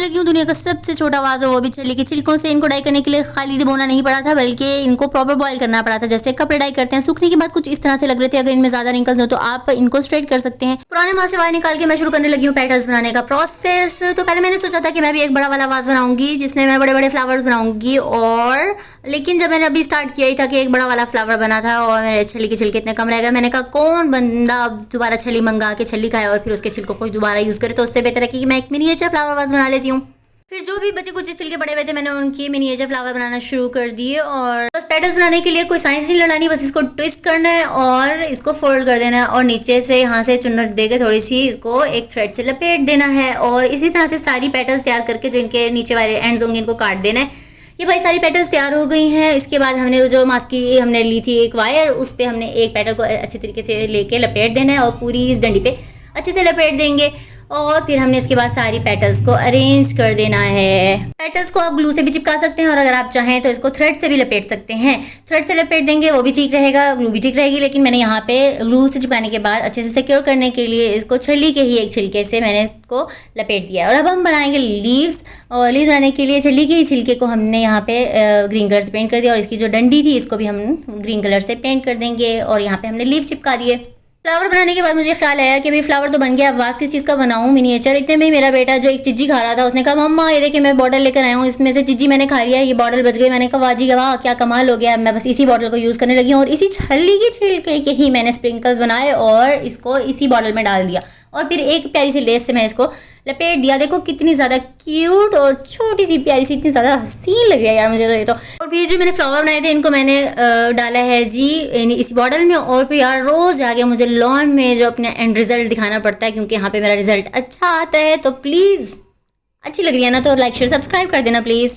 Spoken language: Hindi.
लगी हूँ दुनिया का सबसे छोटा वाज, वो भी छली के छिलकों से। इनको डाई करने के लिए खाली बोना नहीं पड़ा था, बल्कि इनको प्रॉपर बॉयल करना पड़ा था, जैसे कपड़े डाई करते हैं। सूखने के बाद कुछ इस तरह से लग रहे थे। अगर इनमें ज्यादा रिंकल्स हो तो आप इनको स्ट्रेट कर सकते हैं। पुराने माँ से वायर निकाल के मैं शुरू करने लगी हूँ पेटल्स बनाने का प्रोसेस। तो पहले मैंने सोचा था कि मैं भी एक बड़ा वाला वाज बनाऊंगी जिसमें मैं बड़े बड़े फ्लावर्स बनाऊंगी, और लेकिन जब मैंने अभी स्टार्ट किया ही था कि एक बड़ा वाला फ्लावर बना था और मेरे छली के छिलके इतने कम रह गए। मैंने कहा कौन बंदा अब दोबारा छली मंगा के छली खाए और फिर उसके छिलकों को दोबारा यूज करे, तो उससे बेहतर है कि मैं एक मिनिएचर फ्लावर वाज बना लेती हूँ। फिर जो भी बचे कुछ छिलके पड़े हुए थे मैंने उनकी मिनिएचर फ्लावर बनाना शुरू कर दिए। और बस पेटल्स बनाने के लिए कोई साइंस नहीं लगानी, बस इसको ट्विस्ट करना है और इसको फोल्ड कर देना है और नीचे से यहाँ से चुन्नट देकर थोड़ी सी इसको एक थ्रेड से लपेट देना है। और इसी तरह से सारी पेटल्स तैयार करके जो इनके नीचे वाले एंड्स होंगे इनको काट देना है। ये भाई सारी पेटल्स तैयार हो गई हैं। इसके बाद हमने जो मास्क की हमने ली थी एक वायर, उस पर हमने एक पेटल को अच्छे तरीके से लेके लपेट देना है और पूरी इस डंडी पे अच्छे से लपेट देंगे। और फिर हमने इसके बाद सारी पेटल्स को अरेंज कर देना है। पेटल्स को आप ग्लू से भी चिपका सकते हैं और अगर आप चाहें तो इसको थ्रेड से भी लपेट सकते हैं। थ्रेड से लपेट देंगे वो भी ठीक रहेगा, ग्लू भी ठीक रहेगी, लेकिन मैंने यहाँ पे ग्लू से चिपकाने के बाद अच्छे से सिक्योर करने के लिए इसको छली के ही एक छिलके से मैंने इसको लपेट दिया। और अब हम बनाएंगे लीव्स। और लीव्स बनाने के लिए छली के ही छिलके को हमने यहाँ पे ग्रीन कलर से पेंट कर दिया और इसकी जो डंडी थी इसको भी हम ग्रीन कलर से पेंट कर देंगे। और यहाँ पे हमने लीव चिपका दिए। फ्लावर बनाने के बाद मुझे ख्याल आया कि भाई फ्लावर तो बन गया, अब वाज किस चीज़ का बनाऊं मिनिएचर। इतने में ही मेरा बेटा जो एक चिज्जी खा रहा था उसने कहा मम्मा ये देखिए मैं बॉटल लेकर आया हूँ, इसमें से चिज्जी मैंने खा लिया, ये बॉटल बच गई। मैंने कहा वाजी वाह क्या कमाल हो गया। मैं बस इसी बॉटल को यूज़ करने लगी हूँ और इसी छली के छिलके के ही मैंने स्प्रिंकल्स बनाए और इसको इसी बॉटल में डाल दिया और फिर एक प्यारी सी लेस से मैं इसको लपेट दिया। देखो कितनी ज़्यादा क्यूट और छोटी सी प्यारी सी, इतनी ज़्यादा हसीन लग रही है यार मुझे तो ये तो। और फिर जो मैंने फ्लावर बनाए थे इनको मैंने डाला है जी इस बॉटल में। और फिर यार रोज़ जाके मुझे लॉन में जो अपना एंड रिजल्ट दिखाना पड़ता है, क्योंकि यहाँ पे मेरा रिजल्ट अच्छा आता है। तो प्लीज़ अच्छी लग रही है ना तो लाइक शेयर सब्सक्राइब कर देना प्लीज़।